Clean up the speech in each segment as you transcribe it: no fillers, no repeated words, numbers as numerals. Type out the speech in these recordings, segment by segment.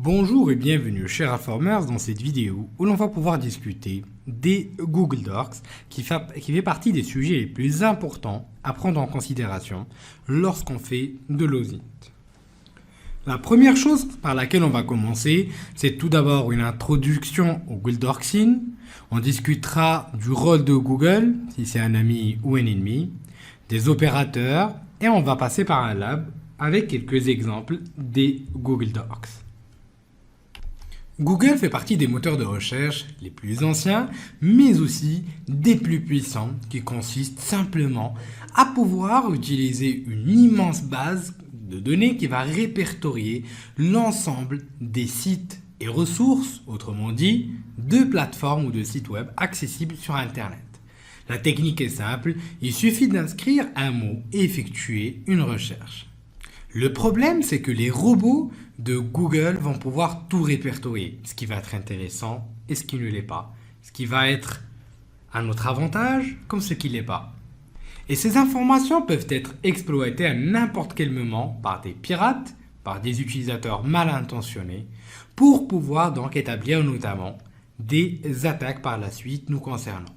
Bonjour et bienvenue chers Informers dans cette vidéo où l'on va pouvoir discuter des Google Docs qui fait partie des sujets les plus importants à prendre en considération lorsqu'on fait de l'OSINT. La première chose par laquelle on va commencer, c'est tout d'abord une introduction au Google Docs. On discutera du rôle de Google, si c'est un ami ou un ennemi, des opérateurs et on va passer par un lab avec quelques exemples des Google Docs. Google fait partie des moteurs de recherche les plus anciens, mais aussi des plus puissants, qui consistent simplement à pouvoir utiliser une immense base de données qui va répertorier l'ensemble des sites et ressources, autrement dit, de plateformes ou de sites web accessibles sur Internet. La technique est simple, il suffit d'inscrire un mot et effectuer une recherche. Le problème, c'est que les robots de Google vont pouvoir tout répertorier, ce qui va être intéressant et ce qui ne l'est pas, ce qui va être à notre avantage comme ce qui ne l'est pas. Et ces informations peuvent être exploitées à n'importe quel moment par des pirates, par des utilisateurs mal intentionnés, pour pouvoir donc établir notamment des attaques par la suite nous concernant.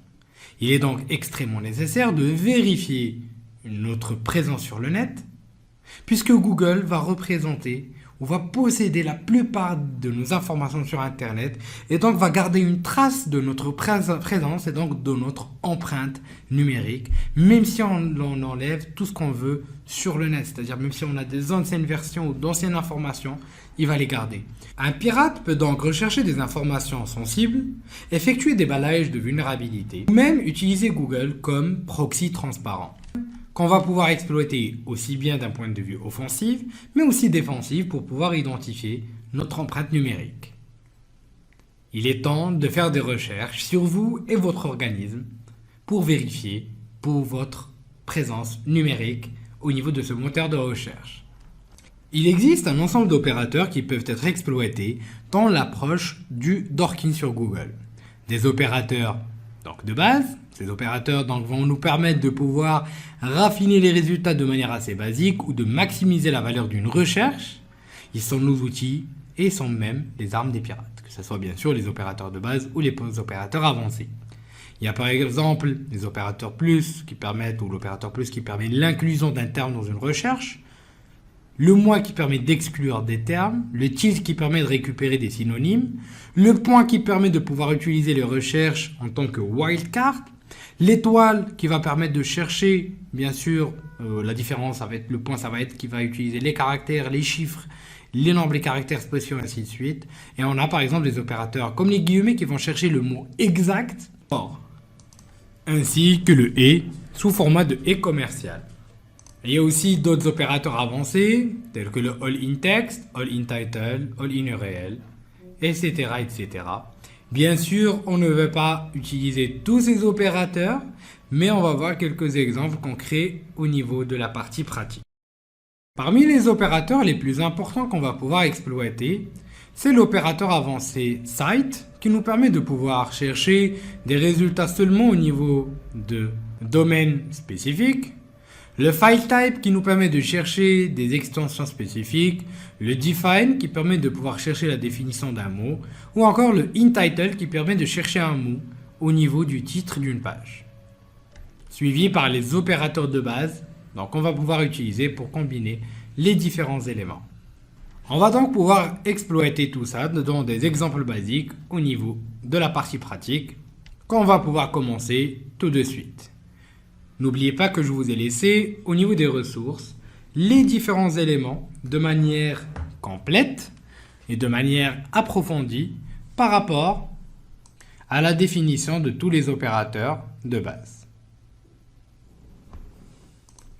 Il est donc extrêmement nécessaire de vérifier notre présence sur le net, puisque Google va représenter ou va posséder la plupart de nos informations sur Internet et donc va garder une trace de notre présence et donc de notre empreinte numérique, même si on enlève tout ce qu'on veut sur le net, c'est-à-dire même si on a des anciennes versions ou d'anciennes informations, il va les garder. Un pirate peut donc rechercher des informations sensibles, effectuer des balayages de vulnérabilité ou même utiliser Google comme proxy transparent, qu'on va pouvoir exploiter aussi bien d'un point de vue offensif, mais aussi défensif pour pouvoir identifier notre empreinte numérique. Il est temps de faire des recherches sur vous et votre organisme pour vérifier pour votre présence numérique au niveau de ce moteur de recherche. Il existe un ensemble d'opérateurs qui peuvent être exploités dans l'approche du Dorking sur Google. Des opérateurs donc de base. Ces opérateurs donc, vont nous permettre de pouvoir raffiner les résultats de manière assez basique ou de maximiser la valeur d'une recherche. Ils sont nos outils et sont même les armes des pirates, que ce soit bien sûr les opérateurs de base ou les opérateurs avancés. Il y a par exemple les opérateurs plus qui permettent, ou l'opérateur plus qui permet l'inclusion d'un terme dans une recherche, le moins qui permet d'exclure des termes, le tilde qui permet de récupérer des synonymes, le point qui permet de pouvoir utiliser les recherches en tant que wildcard, l'étoile qui va permettre de chercher, bien sûr, la différence, ça va être, le point ça va être qui va utiliser les caractères, les chiffres, les nombres, les caractères spéciaux, ainsi de suite. Et on a par exemple des opérateurs comme les guillemets qui vont chercher le mot exact, or, ainsi que le et sous format de et commercial. Il y a aussi d'autres opérateurs avancés, tels que le all-in-text, all-in-title, all-in-URL, etc., etc. Bien sûr, on ne veut pas utiliser tous ces opérateurs, mais on va voir quelques exemples concrets au niveau de la partie pratique. Parmi les opérateurs les plus importants qu'on va pouvoir exploiter, c'est l'opérateur avancé Cite, qui nous permet de pouvoir chercher des résultats seulement au niveau de domaines spécifiques, le file type qui nous permet de chercher des extensions spécifiques, le define qui permet de pouvoir chercher la définition d'un mot, ou encore le in-title qui permet de chercher un mot au niveau du titre d'une page. Suivi par les opérateurs de base, donc on va pouvoir utiliser pour combiner les différents éléments. On va donc pouvoir exploiter tout ça dans des exemples basiques au niveau de la partie pratique, qu'on va pouvoir commencer tout de suite. N'oubliez pas que je vous ai laissé, au niveau des ressources, les différents éléments de manière complète et de manière approfondie par rapport à la définition de tous les opérateurs de base,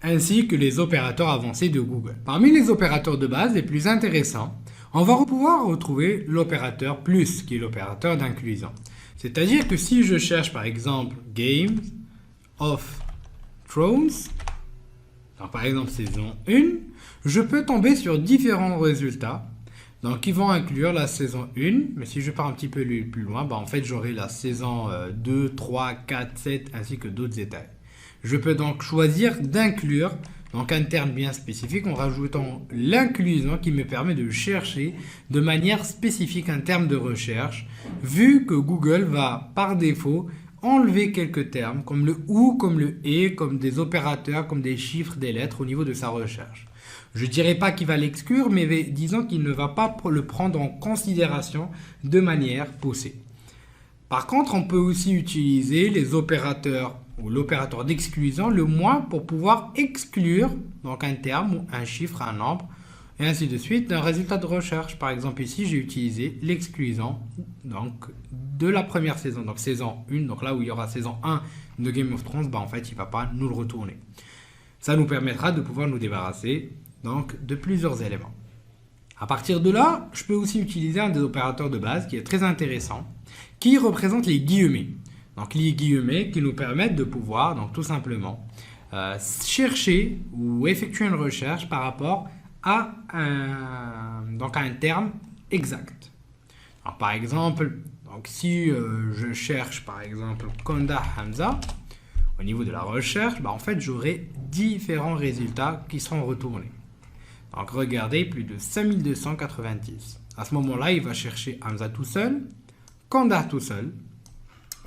ainsi que les opérateurs avancés de Google. Parmi les opérateurs de base les plus intéressants, on va pouvoir retrouver l'opérateur plus, qui est l'opérateur d'inclusion. C'est-à-dire que si je cherche par exemple Games of Thrones, donc par exemple saison 1, je peux tomber sur différents résultats donc qui vont inclure la saison 1, mais si je pars un petit peu plus loin, en fait j'aurai la saison 2, 3, 4, 7 ainsi que d'autres détails. Je peux donc choisir d'inclure donc un terme bien spécifique en rajoutant l'inclusion qui me permet de chercher de manière spécifique un terme de recherche, vu que Google va par défaut enlever quelques termes comme le ou, comme le et, comme des opérateurs, comme des chiffres, des lettres au niveau de sa recherche. Je ne dirais pas qu'il va l'exclure, mais disons qu'il ne va pas le prendre en considération de manière poussée. Par contre, on peut aussi utiliser les opérateurs ou l'opérateur d'exclusion, le moins, pour pouvoir exclure donc un terme ou un chiffre, un nombre, et ainsi de suite d'un résultat de recherche. Par exemple, ici, j'ai utilisé l'exclusion donc, de la première saison, donc saison 1, donc là où il y aura saison 1 de Game of Thrones, en fait, il ne va pas nous le retourner. Ça nous permettra de pouvoir nous débarrasser donc, de plusieurs éléments. À partir de là, je peux aussi utiliser un des opérateurs de base qui est très intéressant, qui représente les guillemets. Donc les guillemets qui nous permettent de pouvoir, donc tout simplement, chercher ou effectuer une recherche par rapport à un terme exact. Alors, par exemple, donc si je cherche par exemple Konda Hamza, au niveau de la recherche, en fait j'aurai différents résultats qui seront retournés. Donc regardez, plus de 5290. À ce moment-là, il va chercher Hamza tout seul, Konda tout seul,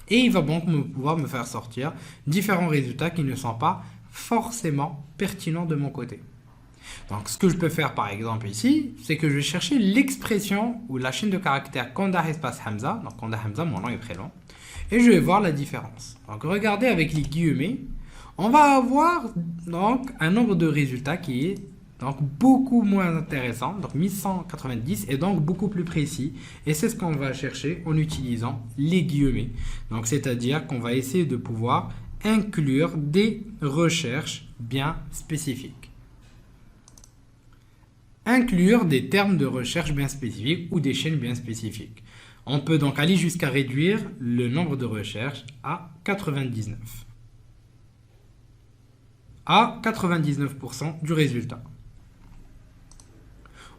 et il va donc pouvoir me faire sortir différents résultats qui ne sont pas forcément pertinents de mon côté. Donc ce que je peux faire par exemple ici, c'est que je vais chercher l'expression ou la chaîne de caractères Konda espace Hamza, donc Konda Hamza, mon nom et prénom, et je vais voir la différence. Donc regardez avec les guillemets, on va avoir donc un nombre de résultats qui est donc beaucoup moins intéressant, donc 1190 est donc beaucoup plus précis. Et c'est ce qu'on va chercher en utilisant les guillemets. Donc c'est-à-dire qu'on va essayer de pouvoir inclure des recherches bien spécifiques. Inclure des termes de recherche bien spécifiques ou des chaînes bien spécifiques. On peut donc aller jusqu'à réduire le nombre de recherches à 99. À 99% du résultat.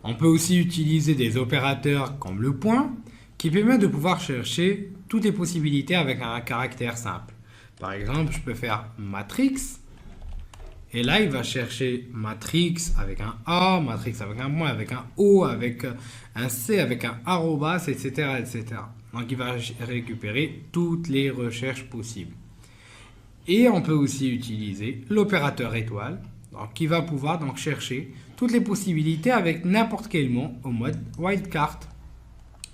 On peut aussi utiliser des opérateurs comme le point qui permet de pouvoir chercher toutes les possibilités avec un caractère simple. Par exemple, je peux faire matrix et là il va chercher matrix avec un A, matrix avec un moins, avec un O, avec un C, avec un arrobas, etc., etc. Donc il va récupérer toutes les recherches possibles. Et on peut aussi utiliser l'opérateur étoile, donc qui va pouvoir donc chercher toutes les possibilités avec n'importe quel mot au mode wildcard.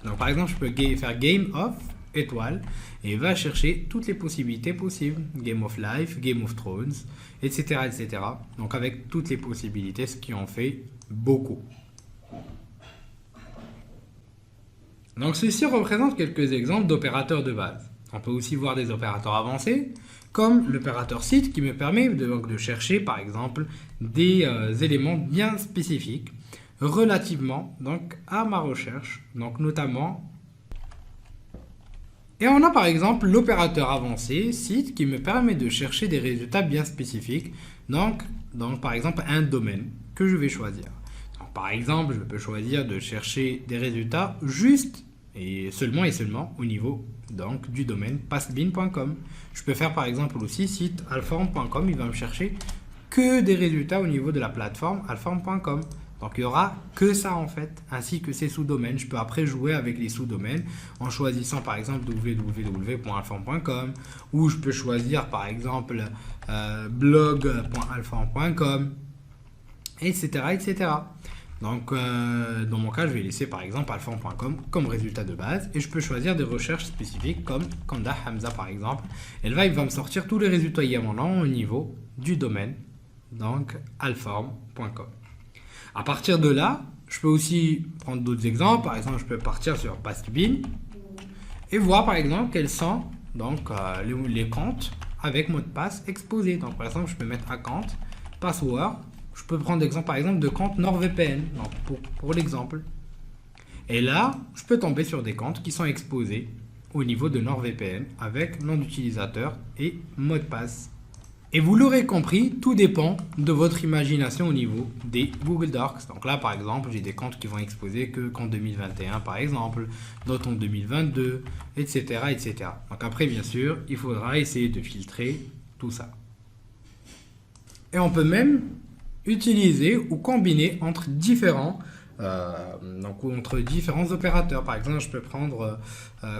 Donc par exemple, je peux faire game of étoile et il va chercher toutes les possibilités possibles. Game of Life, Game of Thrones, etc., etc. Donc avec toutes les possibilités, ce qui en fait beaucoup. Donc ceci représente quelques exemples d'opérateurs de base. On peut aussi voir des opérateurs avancés, comme l'opérateur site qui me permet de chercher par exemple des éléments bien spécifiques relativement donc, à ma recherche, donc notamment. Et on a par exemple l'opérateur avancé site qui me permet de chercher des résultats bien spécifiques, donc par exemple un domaine que je vais choisir. Donc, par exemple, je peux choisir de chercher des résultats juste et seulement au niveau donc, du domaine pastbin.com. Je peux faire par exemple aussi site alform.com, il va me chercher que des résultats au niveau de la plateforme alform.com. Donc il n'y aura que ça en fait, ainsi que ses sous-domaines. Je peux après jouer avec les sous-domaines en choisissant par exemple www.alform.com ou je peux choisir par exemple blog.alform.com, etc., etc. Donc, dans mon cas, je vais laisser par exemple alform.com comme résultat de base et je peux choisir des recherches spécifiques comme Konda Hamza par exemple. Et là, il va me sortir tous les résultats liés à mon nom au niveau du domaine, donc alform.com. À partir de là, je peux aussi prendre d'autres exemples. Par exemple, je peux partir sur Pastbin et voir par exemple quels sont donc, les comptes avec mot de passe exposés. Donc, par exemple, je peux mettre account, password. Je peux prendre l'exemple par exemple de compte NordVPN pour l'exemple. Et là, je peux tomber sur des comptes qui sont exposés au niveau de NordVPN avec nom d'utilisateur et mot de passe. Et vous l'aurez compris, tout dépend de votre imagination au niveau des Google Docs. Donc là, par exemple, j'ai des comptes qui vont exposer que qu'en 2021, par exemple, d'autres en 2022, etc., etc. Donc après, bien sûr, il faudra essayer de filtrer tout ça. Et on peut même utiliser ou combiner entre différents opérateurs. Par exemple, je peux prendre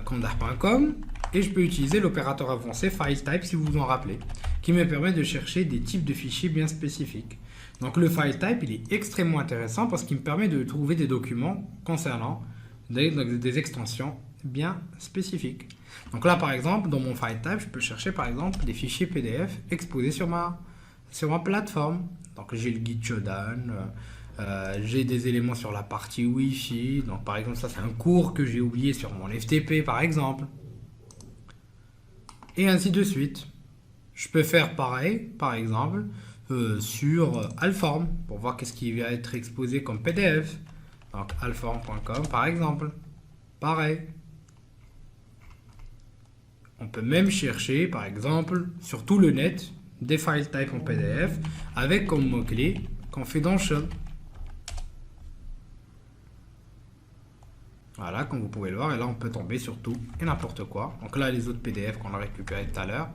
Condar.com et je peux utiliser l'opérateur avancé FileType, si vous vous en rappelez, qui me permet de chercher des types de fichiers bien spécifiques. Donc le FileType, il est extrêmement intéressant parce qu'il me permet de trouver des documents concernant des extensions bien spécifiques. Donc là, par exemple, dans mon FileType, je peux chercher par exemple des fichiers PDF exposés sur ma plateforme. Donc j'ai le guide Shodan, j'ai des éléments sur la partie Wi-Fi. Donc par exemple, ça c'est un cours que j'ai oublié sur mon FTP par exemple. Et ainsi de suite. Je peux faire pareil, par exemple, sur Alform pour voir qu'est-ce qui va être exposé comme PDF. Donc alform.com par exemple. Pareil. On peut même chercher, par exemple, sur tout le net, des file types en PDF avec comme mot-clé confidential. Voilà, comme vous pouvez le voir, et là on peut tomber sur tout et n'importe quoi. Donc là, les autres PDF qu'on a récupérés tout à l'heure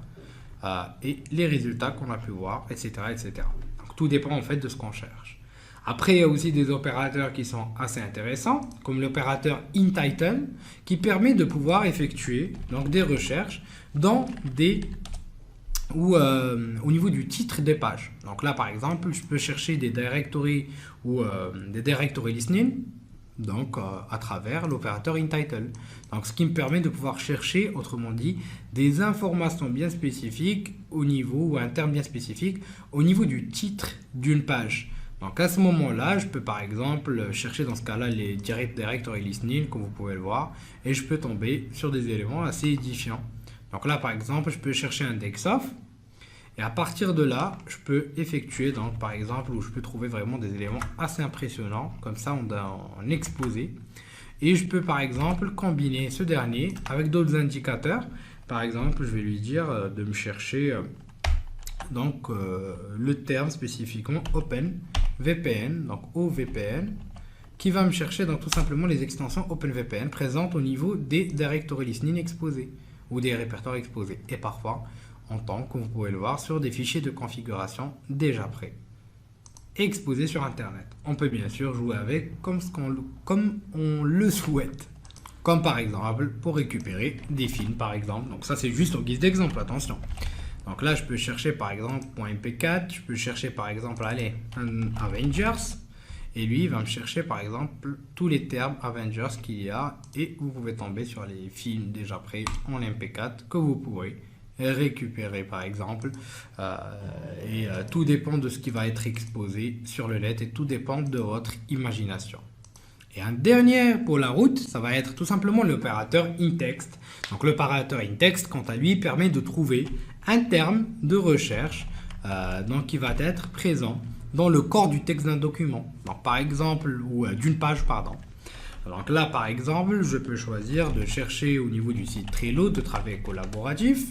et les résultats qu'on a pu voir, etc., etc. Donc tout dépend en fait de ce qu'on cherche. Après, il y a aussi des opérateurs qui sont assez intéressants, comme l'opérateur InTitle, qui permet de pouvoir effectuer donc, des recherches dans au niveau du titre des pages. Donc là, par exemple, je peux chercher des directories ou des directory listening, donc à travers l'opérateur InTitle. Donc ce qui me permet de pouvoir chercher, autrement dit, des informations bien spécifiques au niveau, ou un terme bien spécifique, au niveau du titre d'une page. Donc à ce moment-là, je peux par exemple chercher dans ce cas-là les directory listening, comme vous pouvez le voir, et je peux tomber sur des éléments assez édifiants. Donc là, par exemple, je peux chercher index-of, et à partir de là, je peux effectuer, donc par exemple, où je peux trouver vraiment des éléments assez impressionnants, comme ça en exposé. Et je peux par exemple combiner ce dernier avec d'autres indicateurs. Par exemple, je vais lui dire de me chercher le terme spécifiquement OpenVPN, donc OVPN, qui va me chercher donc tout simplement les extensions OpenVPN présentes au niveau des directory listening exposés ou des répertoires exposés. Et parfois, on tombe, comme vous pouvez le voir, sur des fichiers de configuration déjà prêts, exposés sur Internet. On peut bien sûr jouer avec comme on le souhaite. Comme par exemple pour récupérer des films par exemple. Donc ça c'est juste en guise d'exemple, attention. Donc là je peux chercher par exemple .mp4, je peux chercher par exemple Avengers. Et lui il va me chercher par exemple tous les termes Avengers qu'il y a. Et vous pouvez tomber sur les films déjà prêts en mp4 que vous pourrez récupérer par exemple. Tout dépend de ce qui va être exposé sur le net et tout dépend de votre imagination. Et un dernier pour la route, ça va être tout simplement l'opérateur InText. Donc l'opérateur InText, quant à lui, permet de trouver un terme de recherche qui va être présent dans le corps du texte d'un document. Donc par exemple, ou d'une page, pardon. Donc là, par exemple, je peux choisir de chercher au niveau du site Trello de travail collaboratif.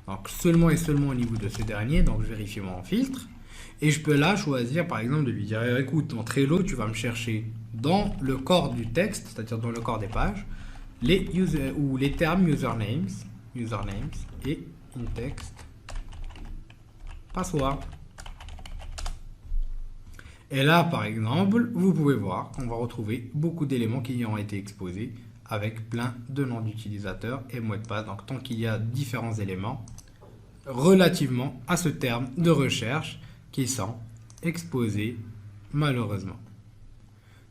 Donc seulement et seulement au niveau de ce dernier, donc je vérifie mon filtre. Et je peux là choisir par exemple de lui dire écoute, dans Trello, tu vas me chercher dans le corps du texte, c'est-à-dire dans le corps des pages, les termes usernames et InText password. Et là, par exemple, vous pouvez voir qu'on va retrouver beaucoup d'éléments qui y ont été exposés avec plein de noms d'utilisateurs et mots de passe. Donc, tant qu'il y a différents éléments relativement à ce terme de recherche qui sont exposés malheureusement.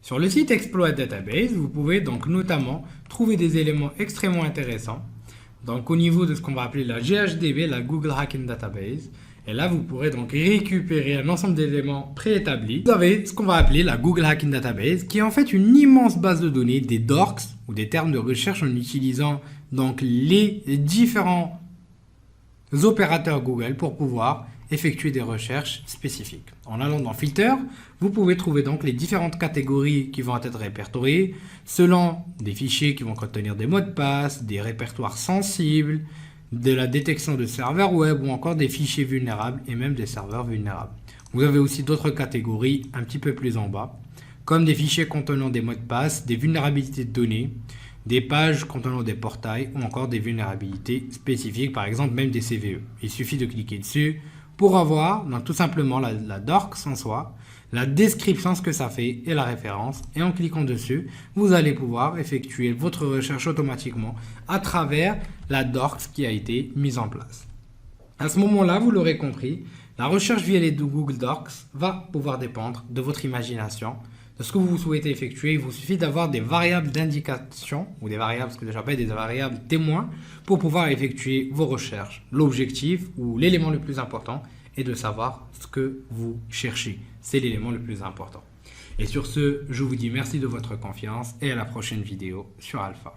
Sur le site Exploit Database, vous pouvez donc notamment trouver des éléments extrêmement intéressants. Donc, au niveau de ce qu'on va appeler la GHDB, la Google Hacking Database. Et là, vous pourrez donc récupérer un ensemble d'éléments préétablis. Vous avez ce qu'on va appeler la Google Hacking Database, qui est en fait une immense base de données des dorks ou des termes de recherche en utilisant donc les différents opérateurs Google pour pouvoir effectuer des recherches spécifiques. En allant dans Filter, vous pouvez trouver donc les différentes catégories qui vont être répertoriées selon des fichiers qui vont contenir des mots de passe, des répertoires sensibles, de la détection de serveurs web ou encore des fichiers vulnérables et même des serveurs vulnérables. Vous avez aussi d'autres catégories un petit peu plus en bas, comme des fichiers contenant des mots de passe, des vulnérabilités de données, des pages contenant des portails ou encore des vulnérabilités spécifiques, par exemple même des CVE. Il suffit de cliquer dessus pour avoir donc, tout simplement la docs en soi, la description, ce que ça fait et la référence. Et en cliquant dessus, vous allez pouvoir effectuer votre recherche automatiquement à travers la docs qui a été mise en place. À ce moment-là, vous l'aurez compris, la recherche via les Google Docs va pouvoir dépendre de votre imagination, de ce que vous souhaitez effectuer. Il vous suffit d'avoir des variables d'indication ou des variables, ce que j'appelle des variables témoins, pour pouvoir effectuer vos recherches. L'objectif ou l'élément le plus important est de savoir ce que vous cherchez. C'est l'élément le plus important. Et sur ce, je vous dis merci de votre confiance et à la prochaine vidéo sur Alpha.